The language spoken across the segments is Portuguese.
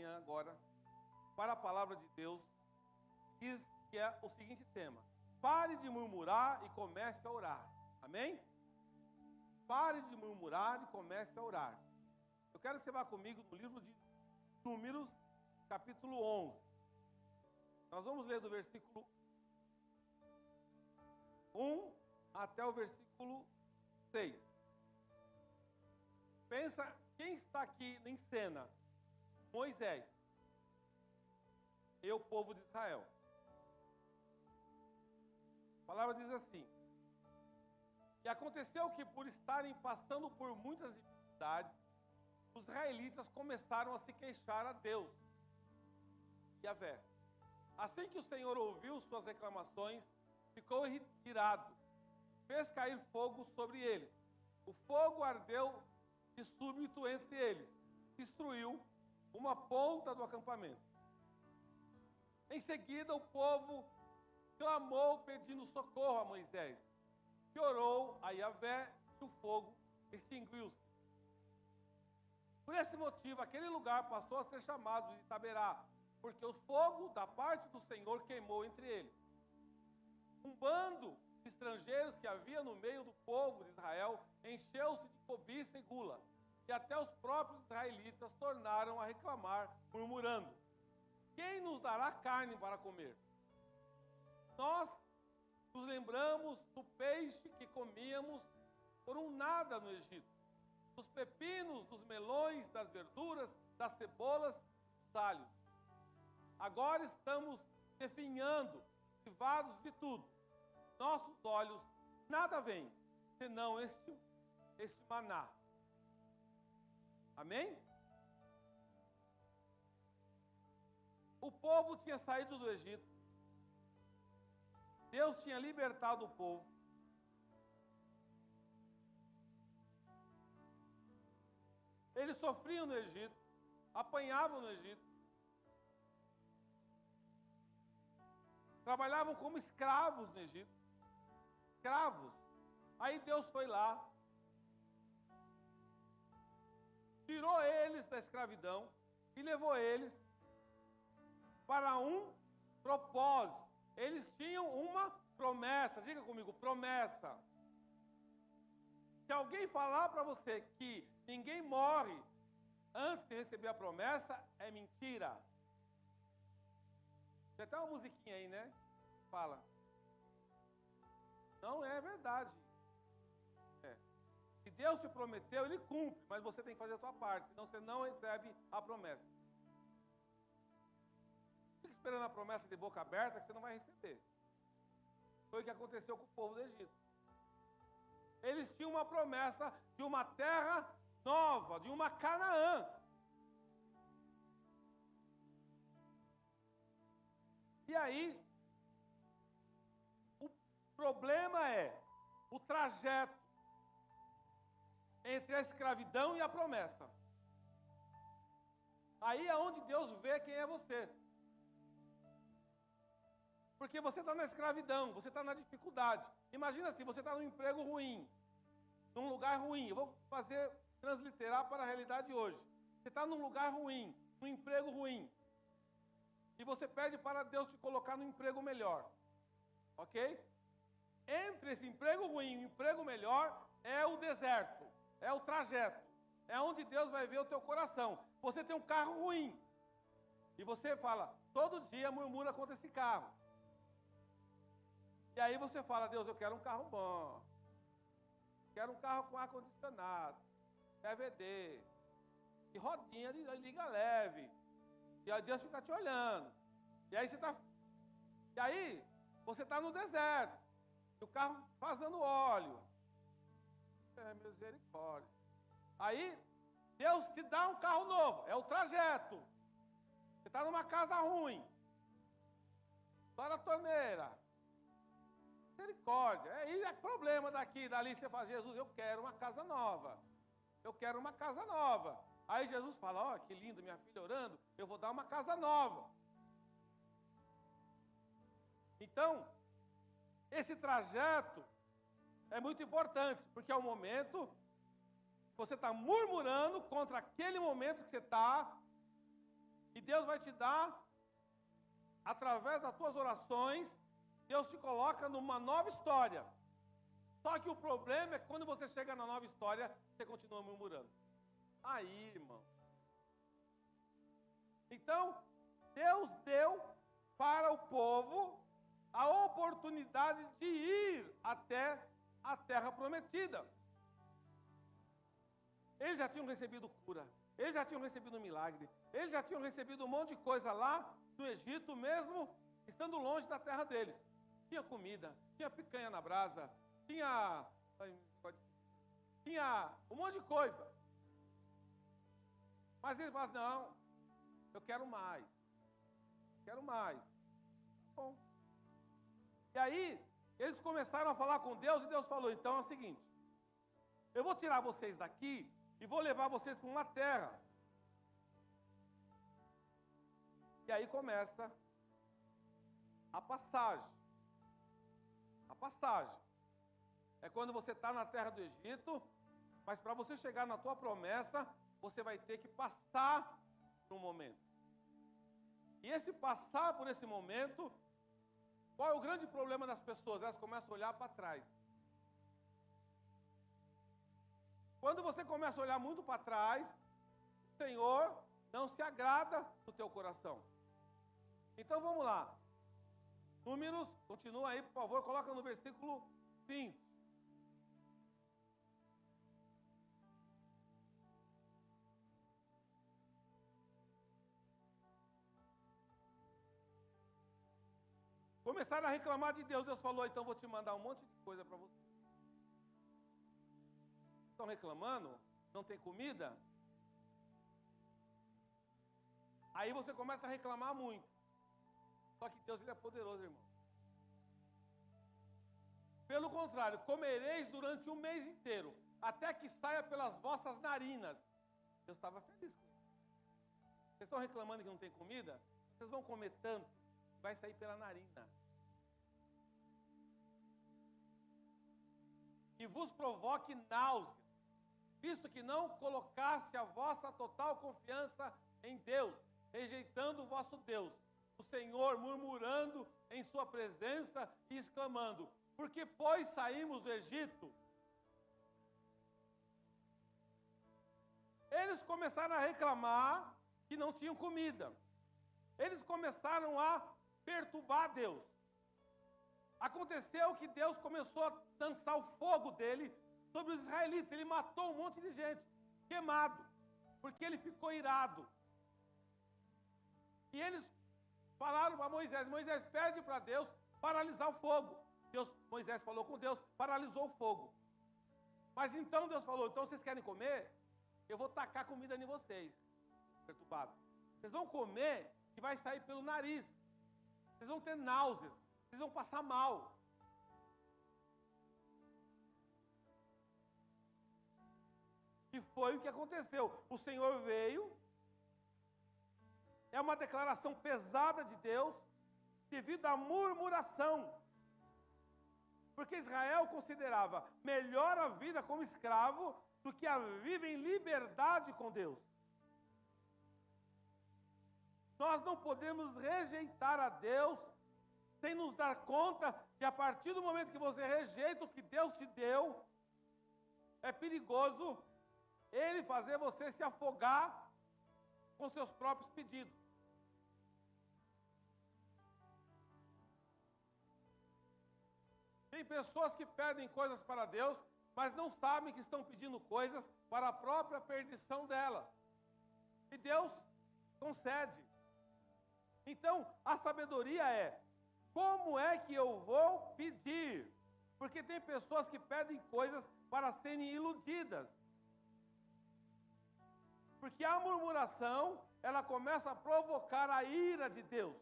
manhã agora para a palavra de Deus. Diz que é o seguinte tema: pare de murmurar e comece a orar. Amém? Pare de murmurar e comece a orar. Eu quero que você vá comigo no livro de Números, capítulo 11. Nós vamos ler do versículo 1 até o versículo 6. Pensa, quem está aqui em cena? Moisés e o povo de Israel. A palavra diz assim: e aconteceu que, por estarem passando por muitas dificuldades, os israelitas começaram a se queixar a Deus, Yahvé. Assim que o Senhor ouviu suas reclamações, ficou irado, fez cair fogo sobre eles. O fogo ardeu de súbito entre eles, destruiu uma ponta do acampamento. Em seguida, o povo clamou pedindo socorro a Moisés, que orou a Yahvé, e o fogo extinguiu-se. Por esse motivo, aquele lugar passou a ser chamado de Taberá, porque o fogo da parte do Senhor queimou entre eles. Um bando de estrangeiros que havia no meio do povo de Israel encheu-se de cobiça e gula, e até os próprios israelitas tornaram a reclamar, murmurando: quem nos dará carne para comer? Nós nos lembramos do peixe que comíamos por um nada no Egito, dos pepinos, dos melões, das verduras, das cebolas, dos alhos. Agora estamos definhando, privados de tudo. Nossos olhos nada veem, senão este maná. Amém? O povo tinha saído do Egito. Deus tinha libertado o povo. Eles sofriam no Egito, apanhavam no Egito, trabalhavam como escravos no Egito. Escravos. Aí Deus foi lá, tirou eles da escravidão e levou eles para um propósito. Eles tinham uma promessa. Diga comigo, promessa. Se alguém falar para você que ninguém morre antes de receber a promessa, é mentira. Tem até uma musiquinha aí, né? Fala. Não é verdade. Se Deus te prometeu, Ele cumpre, mas você tem que fazer a sua parte, senão você não recebe a promessa. Fica esperando a promessa de boca aberta que você não vai receber. Foi o que aconteceu com o povo do Egito. Eles tinham uma promessa de uma terra nova, de uma Canaã. E aí, o problema é o trajeto entre a escravidão e a promessa. Aí é onde Deus vê quem é você. Porque você está na escravidão, você está na dificuldade. Imagina assim, você está num emprego ruim, num lugar ruim. Eu vou transliterar para a realidade de hoje. Você está num lugar ruim, num emprego ruim. E você pede para Deus te colocar num emprego melhor. Ok? Entre esse emprego ruim e o emprego melhor é o deserto, é o trajeto. É onde Deus vai ver o teu coração. Você tem um carro ruim. E você fala, todo dia murmura contra esse carro. E aí você fala, Deus, eu quero um carro bom. Quero um carro com ar-condicionado, DVD, e rodinha de liga leve. E aí Deus fica te olhando. E aí você está no deserto. E o carro vazando óleo. É misericórdia. Aí Deus te dá um carro novo. É o trajeto. Você está numa casa ruim. Estoura a torneira. Misericórdia. Aí é problema daqui, dali. Você fala, Jesus, eu quero uma casa nova. Eu quero uma casa nova. Aí Jesus fala, ó, que lindo, minha filha orando, eu vou dar uma casa nova. Então, esse trajeto é muito importante, porque é o momento que você está murmurando contra aquele momento que você está, e Deus vai te dar, através das tuas orações, Deus te coloca numa nova história. Só que o problema é que quando você chega na nova história, você continua murmurando. Aí, irmão. Então, Deus deu para o povo a oportunidade de ir até a terra prometida. Eles já tinham recebido cura, eles já tinham recebido milagre, eles já tinham recebido um monte de coisa lá do Egito, mesmo estando longe da terra deles. Tinha comida, tinha picanha na brasa, tinha um monte de coisa. Mas eles falaram, não, eu quero mais. Quero mais. Bom. E aí, eles começaram a falar com Deus, e Deus falou, então é o seguinte, eu vou tirar vocês daqui e vou levar vocês para uma terra. E aí começa a passagem. A passagem. É quando você está na terra do Egito, mas para você chegar na tua promessa, você vai ter que passar por um momento. E esse passar por esse momento, qual é o grande problema das pessoas? Elas começam a olhar para trás. Quando você começa a olhar muito para trás, o Senhor não se agrada do teu coração. Então vamos lá. Números, continua aí, por favor, coloca no versículo 20. Começaram a reclamar de Deus. Deus falou, então vou te mandar um monte de coisa para você. Estão reclamando? Não tem comida? Aí você começa a reclamar muito. Só que Deus, ele é poderoso, irmão. Pelo contrário, comereis durante um mês inteiro, até que saia pelas vossas narinas. Deus estava feliz com isso. Vocês estão reclamando que não tem comida? Vocês vão comer tanto, vai sair pela narina. E vos provoque náusea, visto que não colocaste a vossa total confiança em Deus, rejeitando o vosso Deus, o Senhor, murmurando em sua presença e exclamando, porque pois saímos do Egito? Eles começaram a reclamar que não tinham comida. Eles começaram a perturbar Deus. Aconteceu que Deus começou a lançar o fogo dele sobre os israelitas. Ele matou um monte de gente, queimado, porque ele ficou irado. E eles falaram para Moisés, Moisés pede para Deus paralisar o fogo. Moisés falou com Deus, paralisou o fogo. Mas então Deus falou, então vocês querem comer? Eu vou tacar comida em vocês, perturbado. Vocês vão comer e vai sair pelo nariz. Vocês vão ter náuseas, vocês vão passar mal. E foi o que aconteceu. O Senhor veio. É uma declaração pesada de Deus, devido à murmuração. Porque Israel considerava melhor a vida como escravo do que a vida em liberdade com Deus. Nós não podemos rejeitar a Deus sem nos dar conta que a partir do momento que você rejeita o que Deus te deu, é perigoso Ele fazer você se afogar com seus próprios pedidos. Tem pessoas que pedem coisas para Deus, mas não sabem que estão pedindo coisas para a própria perdição dela. E Deus concede. Então, a sabedoria é, como é que eu vou pedir? Porque tem pessoas que pedem coisas para serem iludidas. Porque a murmuração, ela começa a provocar a ira de Deus.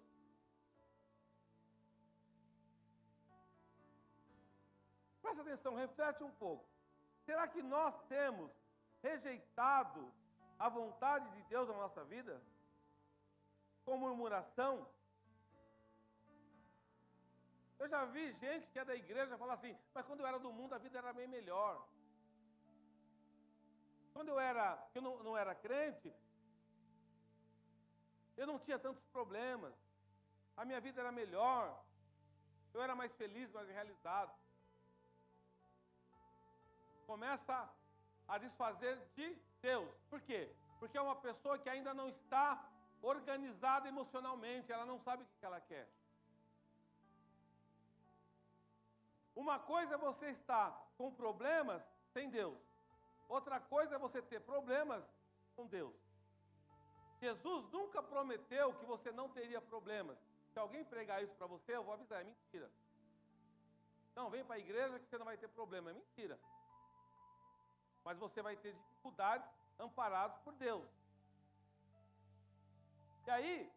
Presta atenção, reflete um pouco. Será que nós temos rejeitado a vontade de Deus na nossa vida? Com murmuração? Eu já vi gente que é da igreja falar assim, mas quando eu era do mundo a vida era bem melhor. Quando eu não era crente, eu não tinha tantos problemas, a minha vida era melhor, eu era mais feliz, mais realizado. Começa a desfazer de Deus. Por quê? Porque é uma pessoa que ainda não está organizada emocionalmente, ela não sabe o que ela quer. Uma coisa é você estar com problemas sem Deus. Outra coisa é você ter problemas com Deus. Jesus nunca prometeu que você não teria problemas. Se alguém pregar isso para você, eu vou avisar, é mentira. Não, vem para a igreja que você não vai ter problema, é mentira. Mas você vai ter dificuldades amparados por Deus. E aí,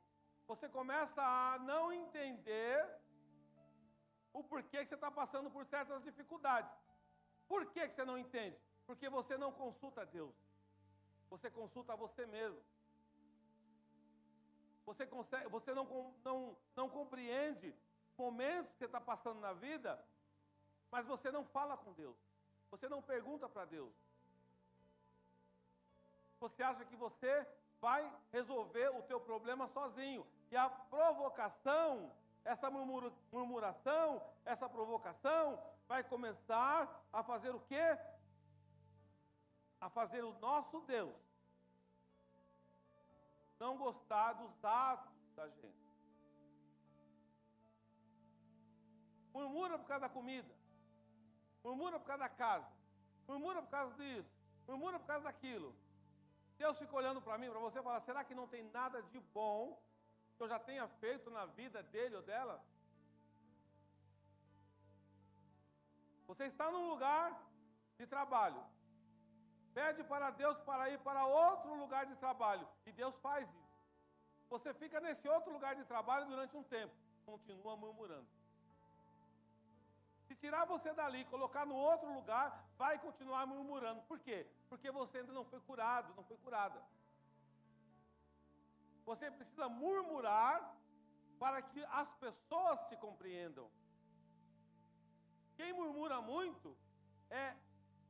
você começa a não entender o porquê que você está passando por certas dificuldades. Por que você não entende? Porque você não consulta Deus. Você consulta você mesmo. Você não compreende momentos que você está passando na vida, mas você não fala com Deus. Você não pergunta para Deus. Você acha que você vai resolver o teu problema sozinho. E a provocação, essa murmuração, essa provocação, vai começar a fazer o quê? A fazer o nosso Deus não gostar dos atos da gente. Murmura por causa da comida, murmura por causa da casa, murmura por causa disso, murmura por causa daquilo. Deus fica olhando para mim, para você, e fala, será que não tem nada de bom que eu já tenha feito na vida dele ou dela? Você está num lugar de trabalho, pede para Deus para ir para outro lugar de trabalho, e Deus faz isso. Você fica nesse outro lugar de trabalho durante um tempo, continua murmurando. Se tirar você dali e colocar no outro lugar, vai continuar murmurando. Por quê? Porque você ainda não foi curado, não foi curada. Você precisa murmurar para que as pessoas te compreendam. Quem murmura muito,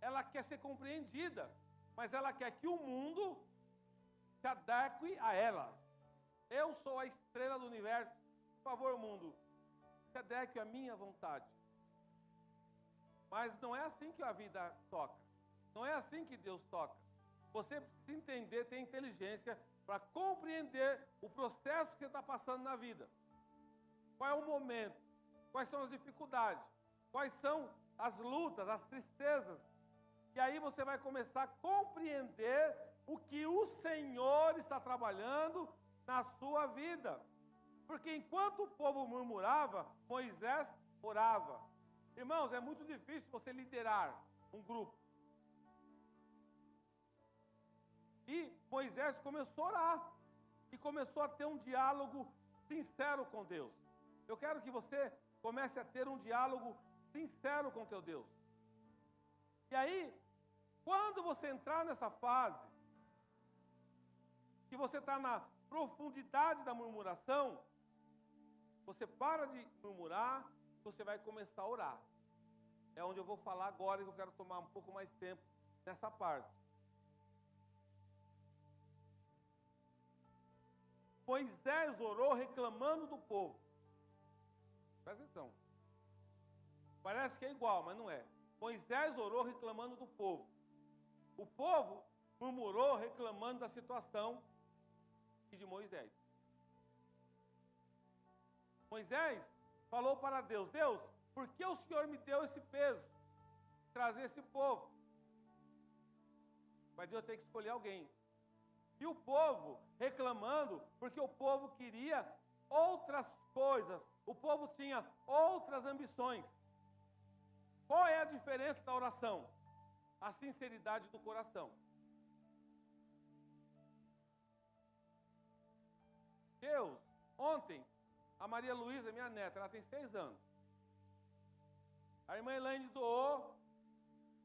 ela quer ser compreendida, mas ela quer que o mundo se adeque a ela. Eu sou a estrela do universo, por favor, mundo, se adeque à minha vontade. Mas não é assim que a vida toca. Não é assim que Deus toca. Você precisa entender, ter inteligência para compreender o processo que você está passando na vida. Qual é o momento? Quais são as dificuldades? Quais são as lutas, as tristezas? E aí você vai começar a compreender o que o Senhor está trabalhando na sua vida. Porque enquanto o povo murmurava, Moisés orava. Irmãos, é muito difícil você liderar um grupo. E Moisés começou a orar. E começou a ter um diálogo sincero com Deus. Eu quero que você comece a ter um diálogo sincero com teu Deus. E aí, quando você entrar nessa fase, que você está na profundidade da murmuração, você para de murmurar, você vai começar a orar. É onde eu vou falar agora, que eu quero tomar um pouco mais tempo nessa parte. Moisés orou reclamando do povo. Presta atenção. Parece que é igual, mas não é. Moisés orou reclamando do povo. O povo murmurou reclamando da situação de Moisés. Moisés falou para Deus, Deus, por que o Senhor me deu esse peso? Trazer esse povo. Mas Deus tem que escolher alguém. E o povo reclamando, porque o povo queria outras coisas. O povo tinha outras ambições. Qual é a diferença da oração? A sinceridade do coração. Deus, ontem, a Maria Luísa, minha neta, ela tem 6 anos. A irmã Elaine doou,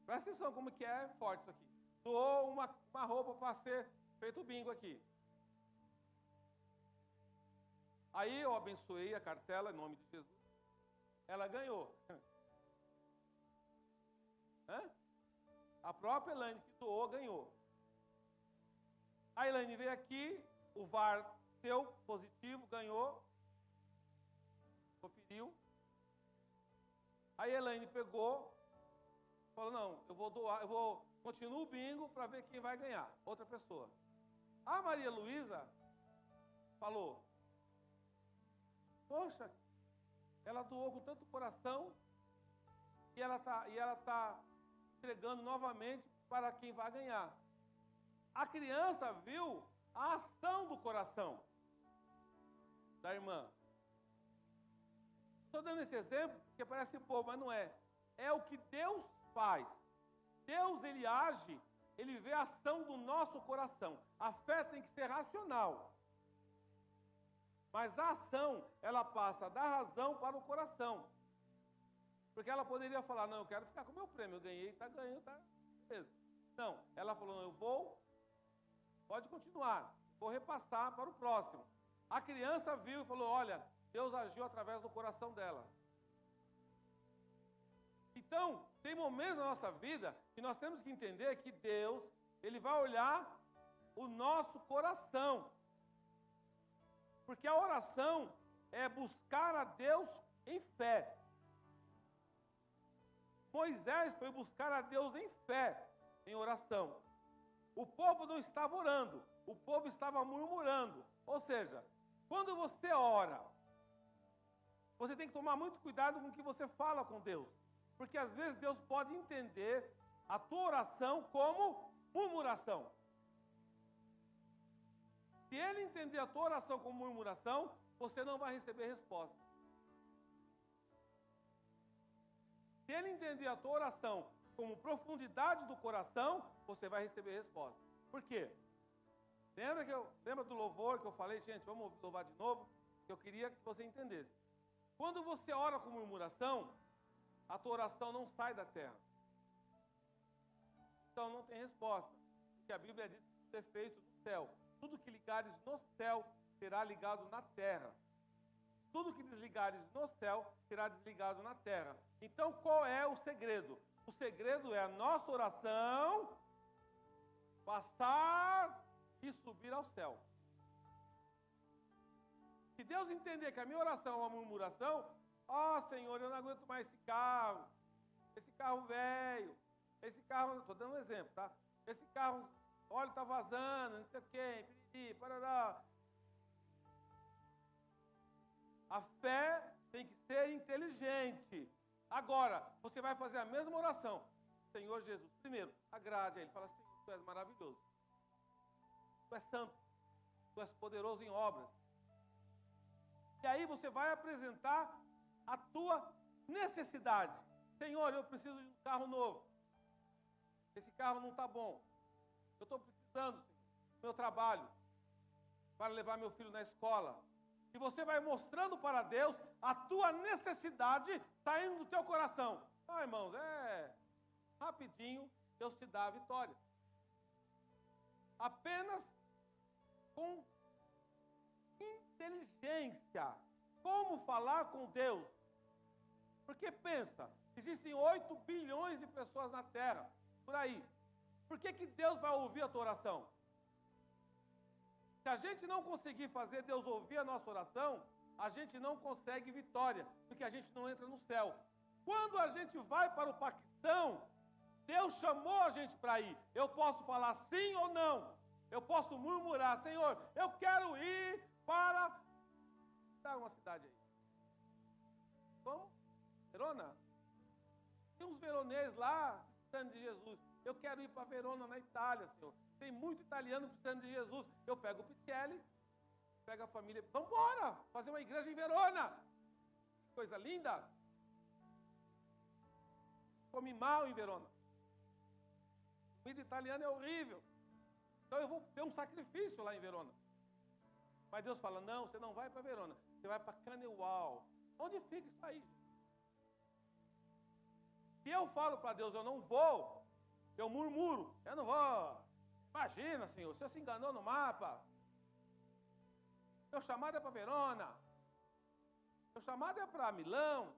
presta atenção como que é forte isso aqui. Doou uma roupa para ser feito bingo aqui. Aí eu abençoei a cartela em nome de Jesus. Ela ganhou. A própria Elaine que doou, ganhou. A Elaine veio aqui, o VAR deu positivo, ganhou, conferiu. Aí Elaine pegou, falou, não, eu vou doar, continuo o bingo para ver quem vai ganhar, outra pessoa. A Maria Luísa falou, poxa, ela doou com tanto coração e ela tá entregando novamente para quem vai ganhar. A criança viu a ação do coração da irmã. Estou dando esse exemplo porque parece bobo, mas não é. É o que Deus faz. Deus, ele age, ele vê a ação do nosso coração. A fé tem que ser racional. Mas a ação, ela passa da razão para o coração. Porque ela poderia falar, não, eu quero ficar com o meu prêmio, eu ganhei, está ganhando, tá, beleza. Não, ela falou, não, eu vou, pode continuar, vou repassar para o próximo. A criança viu e falou, olha, Deus agiu através do coração dela. Então, tem momentos na nossa vida que nós temos que entender que Deus, ele vai olhar o nosso coração. Porque a oração é buscar a Deus em fé. Moisés foi buscar a Deus em fé, em oração. O povo não estava orando, o povo estava murmurando. Ou seja, quando você ora, você tem que tomar muito cuidado com o que você fala com Deus. Porque às vezes Deus pode entender a tua oração como murmuração. Se Ele entender a tua oração como murmuração, você não vai receber resposta. Se Ele entender a tua oração como profundidade do coração, você vai receber resposta. Por quê? Lembra do louvor que eu falei, gente, vamos louvar de novo? Que eu queria que você entendesse. Quando você ora com murmuração, a tua oração não sai da terra. Então não tem resposta. Porque a Bíblia diz que tudo é feito no céu. Tudo que ligares no céu será ligado na terra. Tudo que desligares no céu será desligado na terra. Então qual é o segredo? O segredo é a nossa oração passar e subir ao céu. Se Deus entender que a minha oração é uma murmuração, Senhor, eu não aguento mais esse carro velho, esse carro, estou dando um exemplo, tá? Esse carro, óleo está vazando, não sei o quê, piriri, parará. A fé tem que ser inteligente. Agora, você vai fazer a mesma oração. Senhor Jesus, primeiro, agrade a Ele. Fala assim, Tu és maravilhoso. Tu és santo. Tu és poderoso em obras. E aí você vai apresentar a tua necessidade. Senhor, eu preciso de um carro novo. Esse carro não está bom. Eu estou precisando, Senhor, do meu trabalho, para levar meu filho na escola. E você vai mostrando para Deus a tua necessidade saindo do teu coração. Irmãos, rapidinho Deus te dá a vitória. Apenas com inteligência. Como falar com Deus? Porque pensa, existem 8 bilhões de pessoas na Terra, por aí. Por que Deus vai ouvir a tua oração? Se a gente não conseguir fazer Deus ouvir a nossa oração, a gente não consegue vitória, porque a gente não entra no céu. Quando a gente vai para o Paquistão, Deus chamou a gente para ir. Eu posso falar sim ou não. Eu posso murmurar, Senhor, eu quero ir para... Dá uma cidade aí. Vamos? Verona? Tem uns veroneses lá, precisando de Jesus. Eu quero ir para Verona, na Itália, Senhor. Tem muito italiano precisando de Jesus. Eu pego o Pichelli, pego a família. Vamos embora, fazer uma igreja em Verona. Que coisa linda. Come mal em Verona. Comida italiana é horrível. Então eu vou ter um sacrifício lá em Verona. Mas Deus fala, não, você não vai para Verona. Você vai para Canewal. Onde fica isso aí? Se eu falo para Deus, eu não vou, eu murmuro, eu não vou. Imagina, Senhor, o Senhor se enganou no mapa. Meu chamado é para Verona. Meu chamado é para Milão.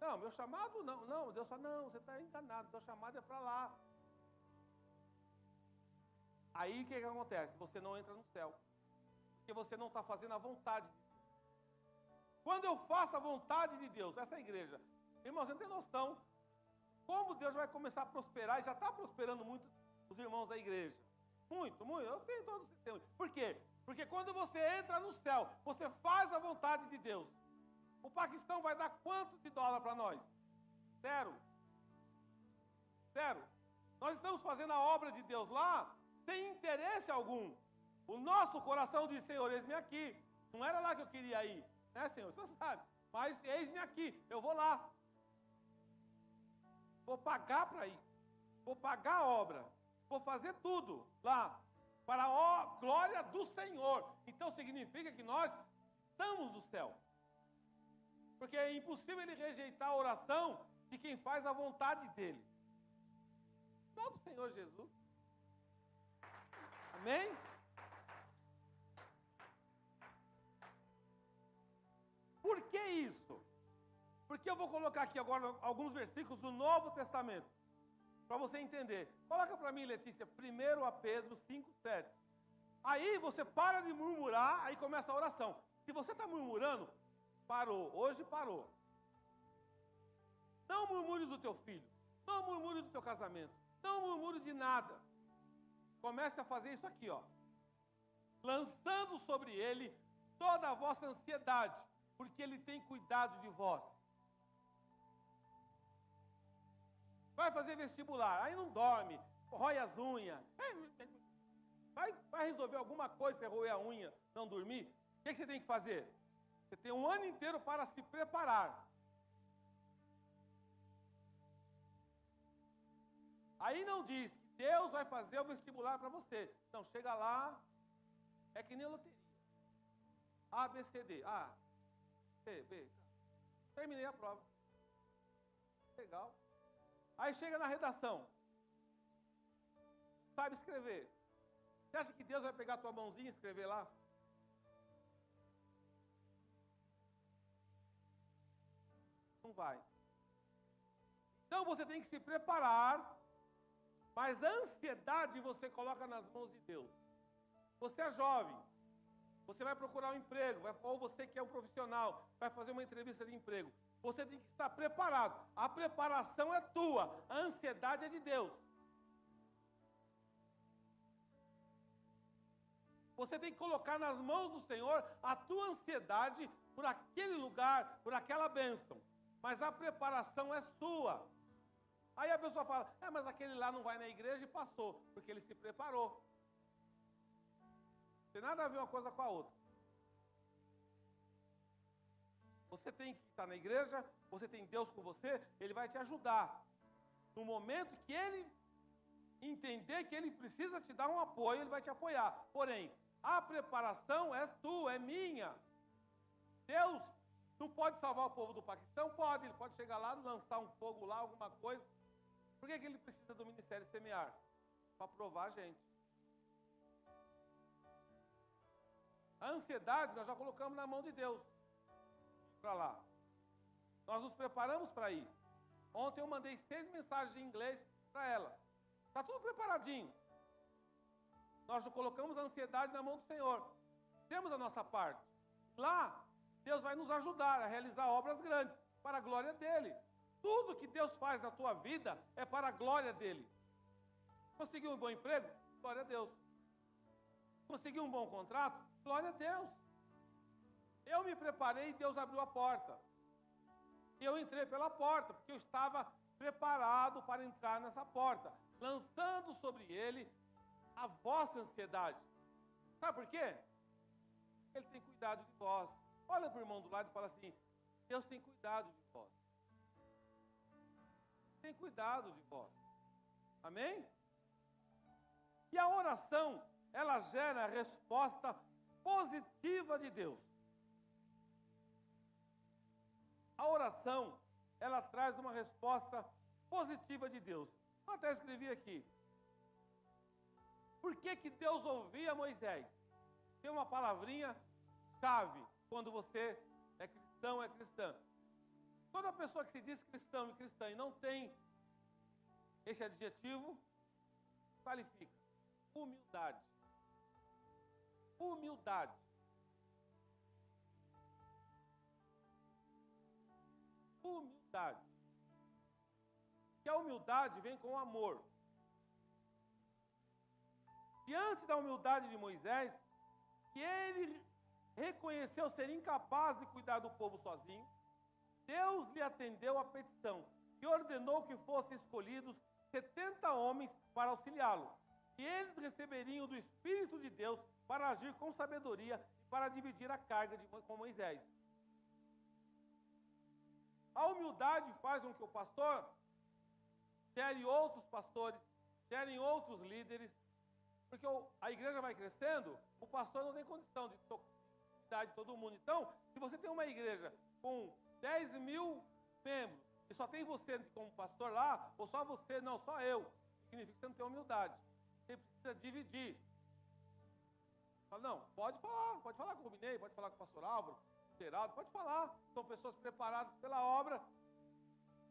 Não, meu chamado não. Deus fala, não, você está enganado, meu chamado é para lá. Aí o que acontece? Você não entra no céu. você não está fazendo a vontade de Deus. Quando eu faço a vontade de Deus, essa é a igreja. Irmão, você não tem noção como Deus vai começar a prosperar, e já está prosperando muito os irmãos da igreja. Muito, muito. Eu tenho todo o sistema. Por quê? Porque quando você entra no céu, você faz a vontade de Deus. O Paquistão vai dar quanto de dólar para nós? Zero. Zero. Nós estamos fazendo a obra de Deus lá sem interesse algum. O nosso coração diz, Senhor, eis-me aqui. Não era lá que eu queria ir, né, Senhor? O Senhor sabe. Mas eis-me aqui, eu vou lá. Vou pagar para ir. Vou pagar a obra. Vou fazer tudo lá. Para a glória do Senhor. Então significa que nós estamos no céu. Porque é impossível ele rejeitar a oração de quem faz a vontade dele. Só do Senhor Jesus. Amém? Por que isso? Porque eu vou colocar aqui agora alguns versículos do Novo Testamento, para você entender. Coloca para mim, Letícia, 1 Pedro 5:7. Aí você para de murmurar, aí começa a oração. Se você está murmurando, parou, hoje parou. Não murmure do teu filho, não murmure do teu casamento, não murmure de nada. Comece a fazer isso aqui, ó. Lançando sobre ele toda a vossa ansiedade, porque ele tem cuidado de vós. Vai fazer vestibular, aí não dorme, rói as unhas. Vai resolver alguma coisa, você roer a unha, não dormir? O que você tem que fazer? Você tem um ano inteiro para se preparar. Aí não diz que Deus vai fazer o vestibular para você. Então, chega lá, é que nem loteria. A, B, C, D. A, C, B. Terminei a prova. Legal. Aí chega na redação. Sabe escrever. Você acha que Deus vai pegar a tua mãozinha e escrever lá? Não vai. Então você tem que se preparar, mas a ansiedade você coloca nas mãos de Deus. Você é jovem, você vai procurar um emprego, ou você que é um profissional, vai fazer uma entrevista de emprego. Você tem que estar preparado. A preparação é tua, a ansiedade é de Deus. Você tem que colocar nas mãos do Senhor a tua ansiedade por aquele lugar, por aquela bênção. Mas a preparação é sua. Aí a pessoa fala, mas aquele lá não vai na igreja e passou, porque ele se preparou. Não tem nada a ver uma coisa com a outra. Você tem que estar na igreja, você tem Deus com você, Ele vai te ajudar. No momento que Ele entender que Ele precisa te dar um apoio, Ele vai te apoiar. Porém, a preparação é tua, é minha. Deus não pode salvar o povo do Paquistão? Pode, Ele pode chegar lá, lançar um fogo lá, alguma coisa. Por que Ele precisa do ministério semear? Para provar a gente. A ansiedade nós já colocamos na mão de Deus. Para lá. Nós nos preparamos para ir. Ontem eu mandei 6 mensagens em inglês para ela. Está tudo preparadinho. Nós já colocamos a ansiedade na mão do Senhor. Temos a nossa parte. Lá, Deus vai nos ajudar a realizar obras grandes, para a glória dEle. Tudo que Deus faz na tua vida é para a glória dEle. Conseguiu um bom emprego? Glória a Deus. Conseguiu um bom contrato? Glória a Deus. Eu me preparei e Deus abriu a porta. E eu entrei pela porta, porque eu estava preparado para entrar nessa porta, lançando sobre ele a vossa ansiedade. Sabe por quê? Ele tem cuidado de vós. Olha para o irmão do lado e fala assim, Deus tem cuidado de vós. Tem cuidado de vós. Amém? E a oração, ela gera a resposta positiva de Deus. A oração, ela traz uma resposta positiva de Deus. Eu até escrevi aqui. Por que Deus ouvia Moisés? Tem uma palavrinha chave quando você é cristão, é cristã. Toda pessoa que se diz cristão e cristã e não tem esse adjetivo, qualifica. Humildade. Humildade. humildade. Que a humildade vem com o amor. Diante da humildade de Moisés, que ele reconheceu ser incapaz de cuidar do povo sozinho, Deus lhe atendeu a petição e ordenou que fossem escolhidos 70 homens para auxiliá-lo. E eles receberiam do Espírito de Deus para agir com sabedoria e para dividir a carga com Moisés. A humildade faz com que o pastor gere outros pastores, gerem outros líderes, porque a igreja vai crescendo, o pastor não tem condição de cuidar de todo mundo. Então, se você tem uma igreja com 10 mil membros e só tem você como pastor lá, ou só você, não, só eu, significa que você não tem humildade. Você precisa dividir. Fala, não, pode falar com o Rubinei, pode falar com o pastor Álvaro, o Geraldo, pode falar. São pessoas preparadas pela obra.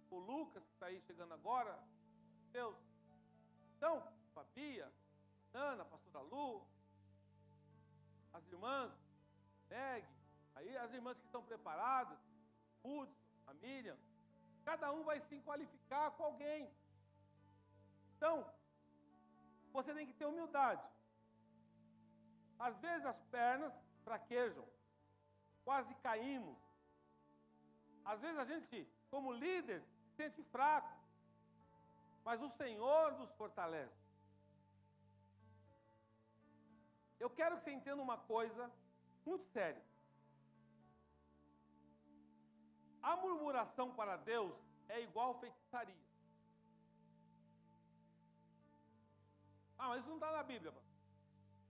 O Lucas, que está aí chegando agora, Deus. Então, Fabia, Ana, a pastora Lu, as irmãs, Meg, aí as irmãs que estão preparadas, Hudson, a Miriam, cada um vai se qualificar com alguém. Então, você tem que ter humildade. Às vezes as pernas fraquejam, quase caímos. Às vezes a gente, como líder, se sente fraco, mas o Senhor nos fortalece. Eu quero que você entenda uma coisa muito séria. A murmuração para Deus é igual feitiçaria. Ah, mas isso não está na Bíblia, pastor.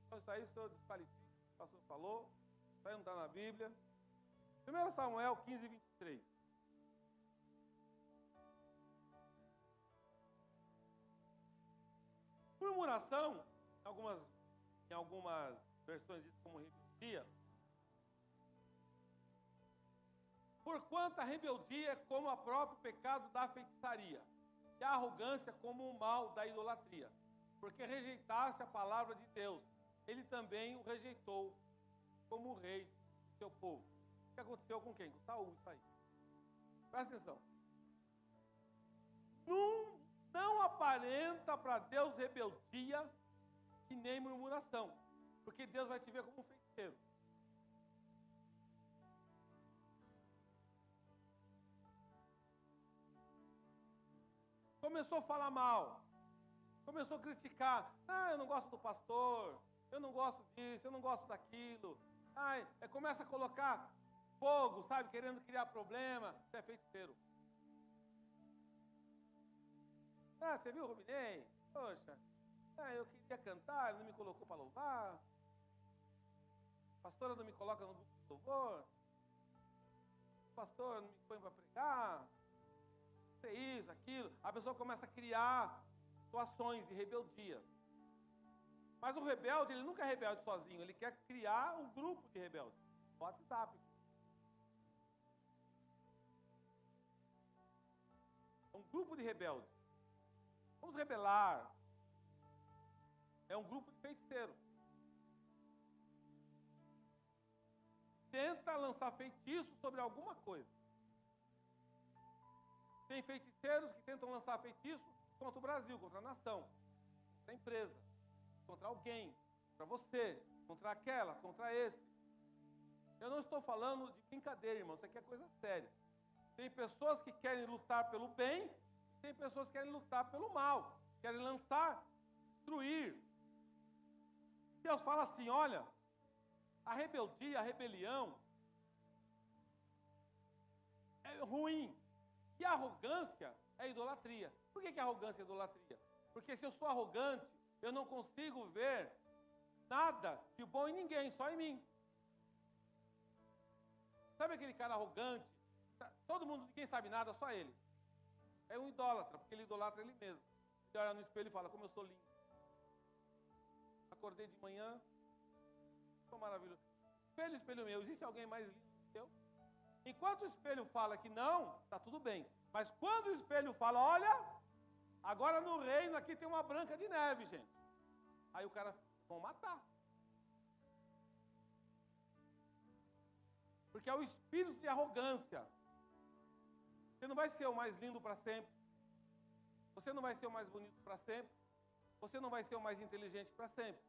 Então, isso aí o senhor desqualifica. O pastor falou, isso aí não está na Bíblia. 1 Samuel 15, 23. Murmuração, em algumas versões diz como rebeldia. Porquanto a rebeldia é como o próprio pecado da feitiçaria, e a arrogância como o mal da idolatria. Porque rejeitaste a palavra de Deus, ele também o rejeitou como o rei do seu povo. O que aconteceu com quem? Com Saul, isso aí. Presta atenção. Não aparenta para Deus rebeldia e nem murmuração, porque Deus vai te ver como um feiticeiro. Começou a falar mal, começou a criticar. Ah, eu não gosto do pastor, eu não gosto disso, eu não gosto daquilo. Começa a colocar fogo, sabe, querendo criar problema. Você é feiticeiro. Ah, você viu o Rubinei? Poxa, eu queria cantar, ele não me colocou para louvar. A pastora não me coloca no grupo de louvor. O pastor não me põe para pregar. Isso, aquilo. A pessoa começa a criar situações de rebeldia. Mas o rebelde, ele nunca é rebelde sozinho. Ele quer criar um grupo de rebeldes. WhatsApp. É um grupo de rebeldes. Vamos rebelar. É um grupo de feiticeiro. Tenta lançar feitiço sobre alguma coisa. Tem feiticeiros que tentam lançar feitiço contra o Brasil, contra a nação, contra a empresa, contra alguém, contra você, contra aquela, contra esse. Eu não estou falando de brincadeira, irmão, isso aqui é coisa séria. Tem pessoas que querem lutar pelo bem, e tem pessoas que querem lutar pelo mal, querem lançar, destruir. Deus fala assim, olha, a rebeldia, a rebelião é ruim. E a arrogância é idolatria. Por que a arrogância é idolatria? Porque se eu sou arrogante, eu não consigo ver nada de bom em ninguém, só em mim. Sabe aquele cara arrogante? Todo mundo, ninguém sabe nada, só ele. É um idólatra, porque ele idolatra ele mesmo. Ele olha no espelho e fala, como eu sou lindo. Acordei de manhã, estou maravilhoso. Espelho, espelho meu, existe alguém mais lindo que eu? Enquanto o espelho fala que não, está tudo bem. Mas quando o espelho fala, olha, agora no reino aqui tem uma Branca de Neve, gente. Aí o cara, vão matar. Porque é o espírito de arrogância. Você não vai ser o mais lindo para sempre. Você não vai ser o mais bonito para sempre. Você não vai ser o mais inteligente para sempre.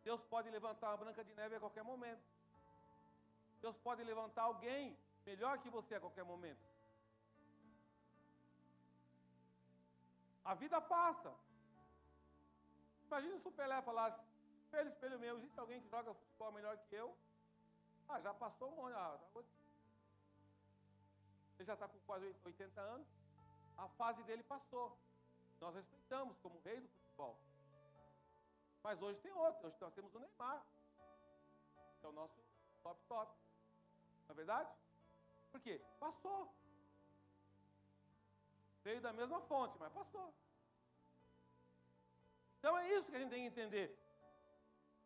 Deus pode levantar uma Branca de Neve a qualquer momento. Deus pode levantar alguém melhor que você a qualquer momento. A vida passa. Imagina se o Pelé falasse: espelho, espelho meu, existe alguém que joga futebol melhor que eu? Ah, já passou um monte. Ele já está com quase 80 anos. A fase dele passou. Nós respeitamos como rei do futebol. Mas hoje tem outro. Hoje nós temos o Neymar, que é o nosso top. Não é verdade? Por quê? Passou. Veio da mesma fonte, mas passou. Então é isso que a gente tem que entender.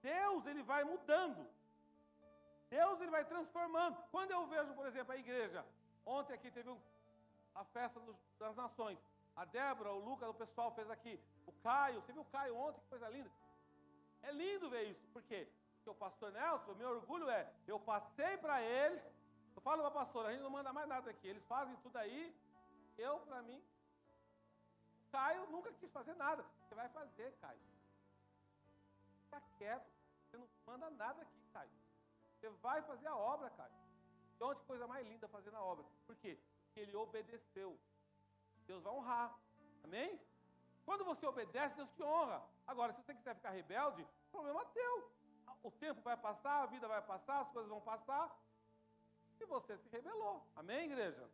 Deus, ele vai mudando. Deus, ele vai transformando. Quando eu vejo, por exemplo, a igreja, ontem aqui teve a festa das nações. A Débora, o Lucas, o pessoal fez aqui. O Caio, você viu o Caio ontem? Que coisa linda. É lindo ver isso. Por quê? Porque o pastor Nelson, meu orgulho é, eu passei para eles, eu falo para a pastora, a gente não manda mais nada aqui. Eles fazem tudo aí, eu, para mim, o Caio nunca quis fazer nada. Você vai fazer, Caio. Fica quieto, você não manda nada aqui, Caio. Você vai fazer a obra, Caio. Então, que coisa mais linda fazendo a obra. Por quê? Porque ele obedeceu. Deus vai honrar. Amém? Quando você obedece, Deus te honra. Agora, se você quiser ficar rebelde, problema é teu. O tempo vai passar, a vida vai passar, as coisas vão passar. E você se rebelou. Amém, igreja?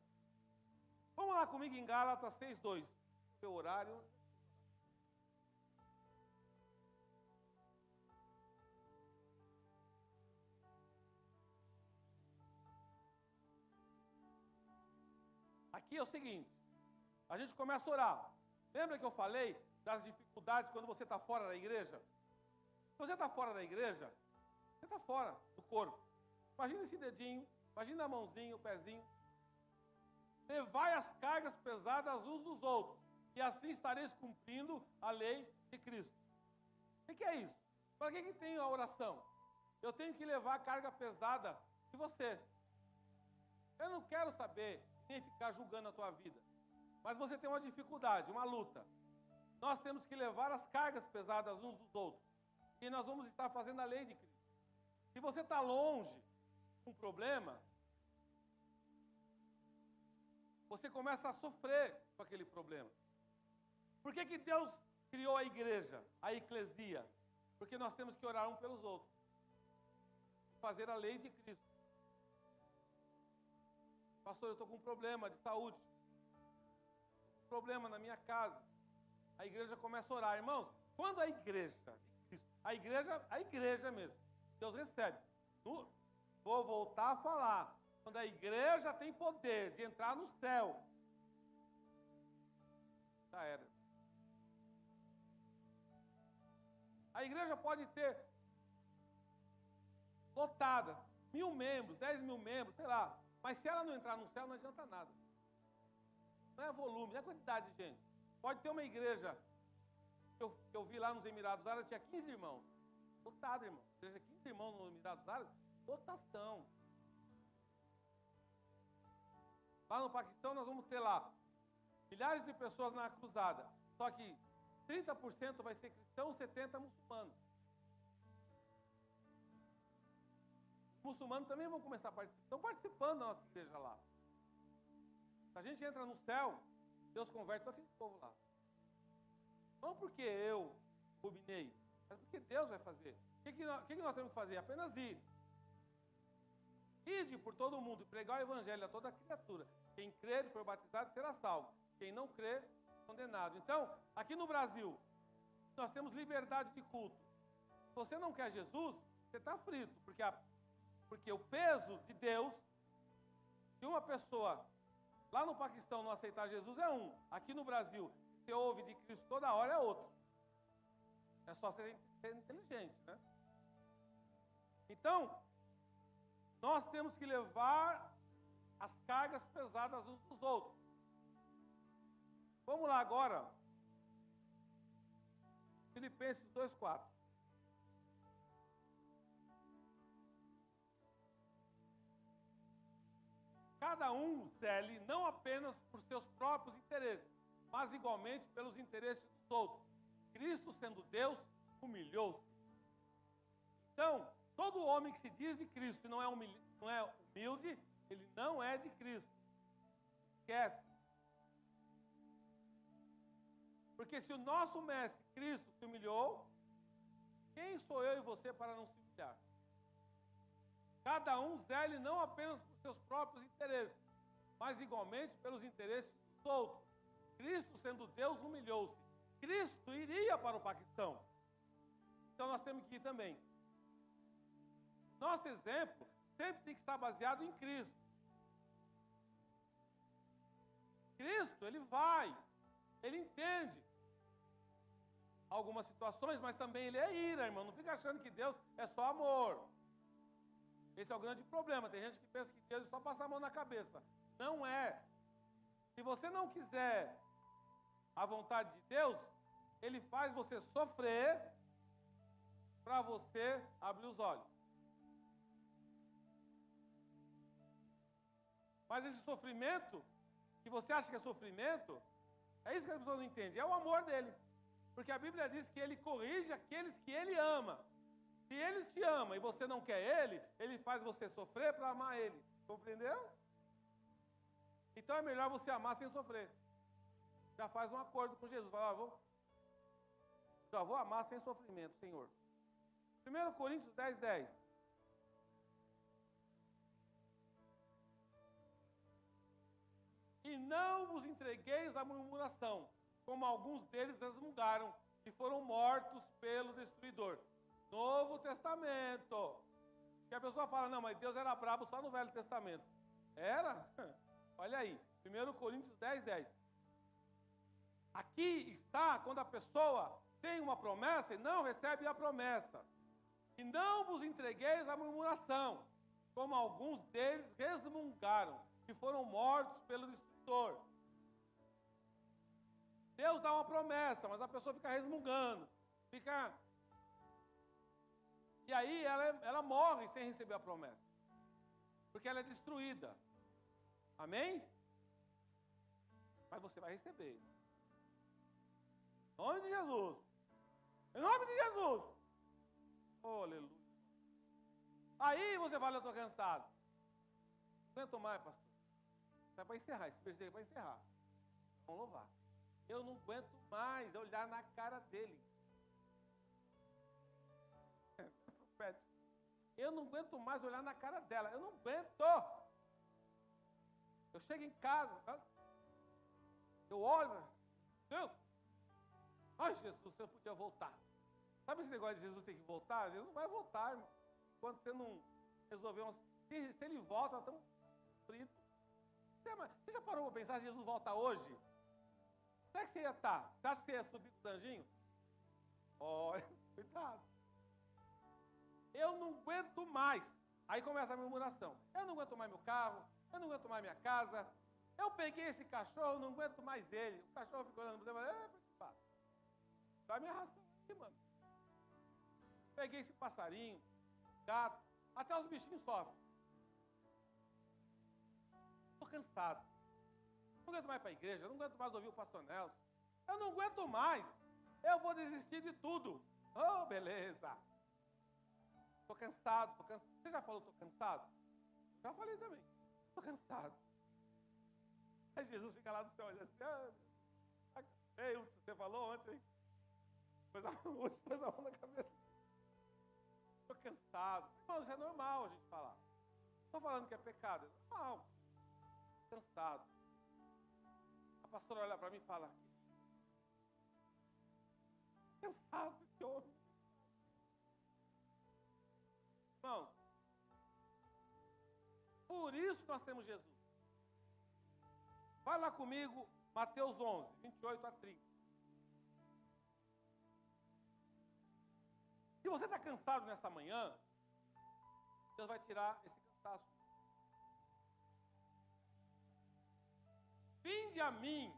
Vamos lá comigo em Gálatas 6:2. Seu horário. Aqui é o seguinte, a gente começa a orar. Lembra que eu falei das dificuldades quando você está fora da igreja? Se você está fora da igreja, você está fora do corpo. Imagina esse dedinho, imagina a mãozinha, o pezinho. Levai as cargas pesadas uns dos outros, e assim estareis cumprindo a lei de Cristo. O que é isso? Para que tem a oração? Eu tenho que levar a carga pesada de você. Eu não quero saber nem ficar julgando a tua vida. Mas você tem uma dificuldade, uma luta. Nós temos que levar as cargas pesadas uns dos outros. E nós vamos estar fazendo a lei de Cristo. Se você está longe com um problema, você começa a sofrer com aquele problema. Por que Deus criou a igreja, a eclesia? Porque nós temos que orar um pelos outros. Fazer a lei de Cristo. Pastor, eu estou com um problema de saúde. Problema na minha casa. A igreja começa a orar. Irmãos, quando a igreja de Cristo, a igreja mesmo, Deus recebe. Vou voltar a falar. Quando a igreja tem poder de entrar no céu, já era. A igreja pode ter lotada 1.000 membros, 10.000 membros, sei lá. Mas se ela não entrar no céu, não adianta nada. Não é volume, não é quantidade de gente. Pode ter uma igreja, que eu vi lá nos Emirados Árabes, tinha 15 irmãos. Lotado, irmão. Igreja 15 irmãos nos Emirados Árabes, lotação. Lá no Paquistão nós vamos ter lá milhares de pessoas na cruzada. Só que 30% vai ser cristão, 70% muçulmano. Os muçulmanos também vão começar a participar. Estão participando da nossa igreja lá. Se a gente entra no céu, Deus converte todo aquele povo lá. Não porque eu rubinei, mas porque Deus vai fazer. O que nós temos que fazer? Apenas ir. Ide por todo mundo e pregar o evangelho a toda criatura. Quem crer e for batizado será salvo. Quem não crer, condenado. Então, aqui no Brasil, nós temos liberdade de culto. Se você não quer Jesus, você está frito. Porque o peso de Deus, de uma pessoa lá no Paquistão não aceitar Jesus é um. Aqui no Brasil, você ouve de Cristo toda hora é outro. É só ser inteligente, né? Então, nós temos que levar as cargas pesadas uns dos outros. Vamos lá agora. Filipenses 2:4. cada um zele não apenas por seus próprios interesses, mas igualmente pelos interesses dos outros. Cristo, sendo Deus, humilhou-se. Então, todo homem que se diz de Cristo e não é humilde, ele não é de Cristo. Esquece. Porque se o nosso mestre Cristo se humilhou, quem sou eu e você para não se humilhar? Cada um zele não apenas por seus próprios interesses, mas igualmente pelos interesses dos outros. Cristo, sendo Deus, humilhou-se. Cristo iria para o Paquistão. Então nós temos que ir também. Nosso exemplo sempre tem que estar baseado em Cristo. Cristo, ele vai, ele entende algumas situações, mas também ele é ira, irmão. Não fica achando que Deus é só amor. Esse é o grande problema. Tem gente que pensa que Deus só passa a mão na cabeça. Não é. Se você não quiser a vontade de Deus, ele faz você sofrer para você abrir os olhos. Mas esse sofrimento, que você acha que é sofrimento, é isso que as pessoas não entendem. É o amor dele. Porque a Bíblia diz que ele corrige aqueles que ele ama. Se ele te ama e você não quer ele, ele faz você sofrer para amar ele. Compreendeu? Então é melhor você amar sem sofrer. Já faz um acordo com Jesus. Fala, já vou amar sem sofrimento, Senhor. 1 Coríntios 10, 10. E não vos entregueis à murmuração, como alguns deles resmungaram e foram mortos pelo destruidor. Novo Testamento. Que a pessoa fala, não, mas Deus era brabo só no Velho Testamento. Era? Olha aí, 1 Coríntios 10, 10. Aqui está quando a pessoa tem uma promessa e não recebe a promessa. E não vos entregueis à murmuração, como alguns deles resmungaram e foram mortos pelo destruidor. Deus dá uma promessa, mas a pessoa fica resmungando, E aí ela morre sem receber a promessa, porque ela é destruída. Amém? Mas você vai receber. Em nome de Jesus. Em nome de Jesus. Oh, aleluia. Aí você fala, eu estou cansado. Não aguento mais, pastor. É para encerrar, esse versículo é para encerrar. Vamos louvar. Eu não aguento mais olhar na cara dele. Eu não aguento mais olhar na cara dela. Eu não aguento. Eu chego em casa, eu olho, Deus, ai Jesus, se eu podia voltar. Sabe esse negócio de Jesus tem que voltar? Jesus não vai voltar, irmão. Quando você não resolver se ele volta, nós estamos fritos. Você já parou para pensar se Jesus volta hoje? Será que você ia estar? Você acha que você ia subir com o anjinho? Olha, cuidado. Eu não aguento mais. Aí começa a murmuração. Eu não aguento mais meu carro, eu não aguento mais minha casa. Eu peguei esse cachorro, não aguento mais ele. O cachorro ficou olhando para ele, dá minha ração aqui, mano. Peguei esse passarinho, gato, até os bichinhos sofrem. Estou cansado. Não aguento mais para a igreja, não aguento mais ouvir o pastor Nelson. Eu não aguento mais. Eu vou desistir de tudo. Oh, beleza. Estou cansado, estou cansado. Você já falou, estou cansado? Já falei também. Estou cansado. Aí Jesus fica lá do céu olhando assim. Ei, você falou ontem, hein? Pôs a mão na cabeça. Estou cansado. Irmão, isso é normal a gente falar. Não estou falando que é pecado, é normal. Cansado. A pastora olha para mim e fala, cansado esse homem. Irmãos, por isso nós temos Jesus. Vai lá comigo, Mateus 11, 28 a 30. Se você está cansado nessa manhã, Deus vai tirar esse cansaço. Vinde a mim,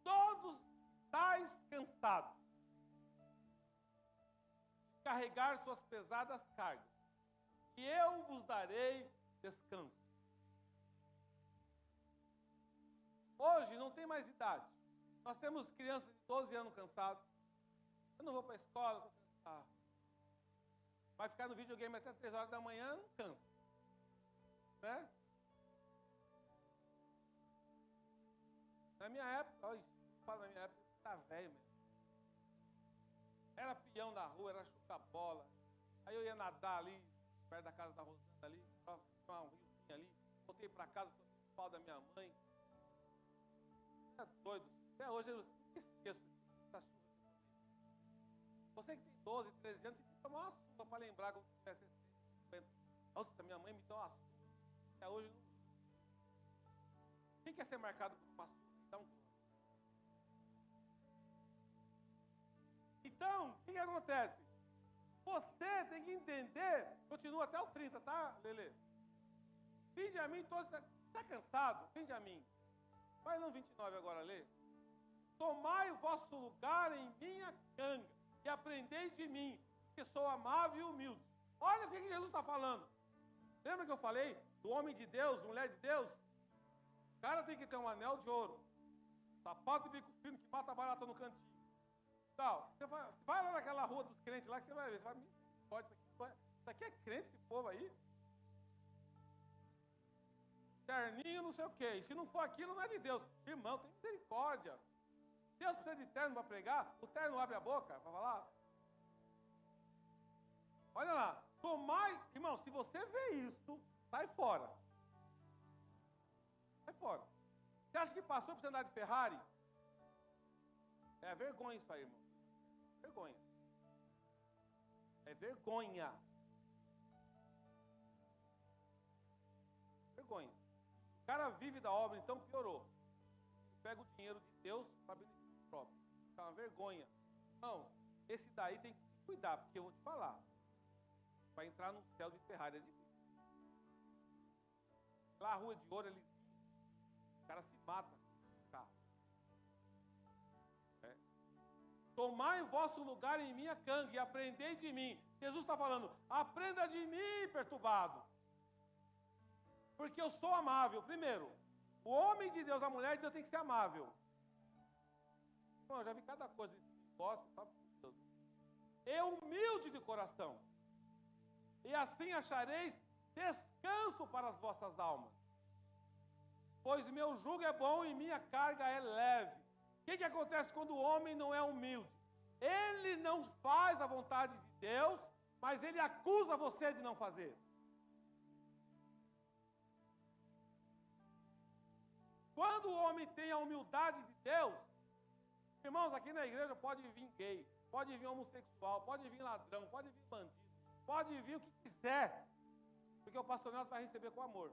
todos estáis cansados, de carregar suas pesadas cargas, e eu vos darei descanso. tem mais idade. Nós temos crianças de 12 anos cansadas. Eu não vou para a escola, estou cansado. Vai ficar no videogame até 3 horas da manhã, não cansa. Né? Na minha época, olha, falo na minha época, tá velho mesmo. Era peão na rua, era chutar bola. Aí eu ia nadar ali, perto da casa da Rosana ali, pra um riozinho ali. Voltei para casa, tomei o pau da minha mãe. É doido. Até hoje eu esqueço dessa surra que eu tomei. Você que tem 12, 13 anos, você tem que tomar uma surra para lembrar como se tivesse 50. Nossa, minha mãe me deu uma surra. Até hoje não. Quem quer ser marcado por uma surra? Então, o que acontece? Você tem que entender, continua até o 30, tá, Lelê? Vinde a mim todos, está cansado? Vinde a mim. Vai no 29 agora, Lê. Tomai o vosso lugar em minha canga e aprendei de mim, que sou amável e humilde. Olha o que Jesus está falando. Lembra que eu falei do homem de Deus, mulher de Deus? O cara tem que ter um anel de ouro, sapato de bico fino que mata a barata no cantinho. Então, você vai lá naquela rua dos crentes lá que você vai ver. Você vai, isso aqui é crente, esse povo aí? Terninho, não sei o quê. E se não for aquilo, não é de Deus. Irmão, tem misericórdia. Deus precisa de terno para pregar? O terno abre a boca para falar? Olha lá. Tomai, irmão, se você vê isso, sai fora. Sai fora. Você acha que passou por você andar de Ferrari? É vergonha isso aí, irmão. Vergonha. É vergonha. Vergonha. O cara vive da obra, então piorou. Pega o dinheiro de Deus para benefício próprio. É uma vergonha. Não, esse daí tem que se cuidar, porque eu vou te falar. Para entrar no céu de Ferrari é difícil. Lá a rua de ouro, eles o cara se mata no carro. É. Tomai o vosso lugar em minha canga e aprendei de mim. Jesus está falando, aprenda de mim, perturbado. Porque eu sou amável. Primeiro, o homem de Deus, a mulher de Deus tem que ser amável. Bom, eu já vi cada coisa nesse gospel, sabe? É humilde de coração. E assim achareis descanso para as vossas almas. Pois meu jugo é bom e minha carga é leve. O que acontece quando o homem não é humilde? Ele não faz a vontade de Deus, mas ele acusa você de não fazer. Quando o homem tem a humildade de Deus, irmãos, aqui na igreja pode vir gay, pode vir homossexual, pode vir ladrão, pode vir bandido, pode vir o que quiser, porque o pastor Nelson vai receber com amor.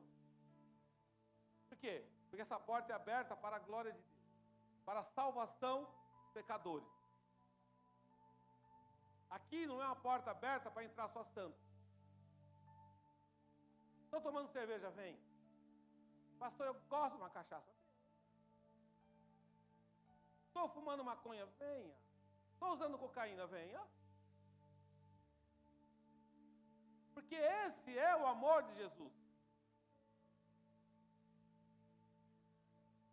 Por quê? Porque essa porta é aberta para a glória de Deus, para a salvação dos pecadores. Aqui não é uma porta aberta para entrar só santo. Estou tomando cerveja, vem. Pastor, eu gosto de uma cachaça. Estou fumando maconha, venha. Estou usando cocaína, venha. Porque esse é o amor de Jesus.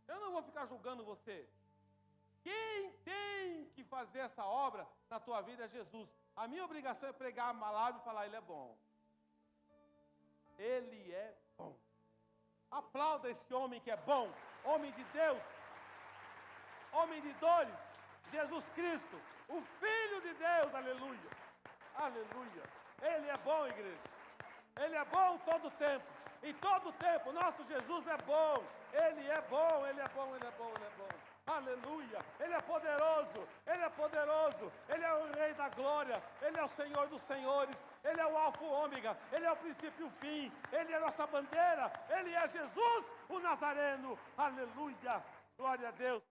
Eu não vou ficar julgando você. Quem tem que fazer essa obra na tua vida é Jesus. A minha obrigação é pregar a palavra e falar, Ele é bom. Ele é bom. Aplauda esse homem que é bom, homem de Deus, homem de dores, Jesus Cristo, o Filho de Deus, aleluia, aleluia. Ele é bom, igreja, Ele é bom todo o tempo, em todo o tempo, nosso Jesus é bom, Ele é bom, Ele é bom, Ele é bom, Ele é bom, aleluia. Ele é poderoso, Ele é poderoso, Ele é o Rei da glória, Ele é o Senhor dos senhores, Ele é o alfa e o ômega, Ele é o princípio e o fim, Ele é a nossa bandeira, Ele é Jesus, o Nazareno, aleluia, glória a Deus.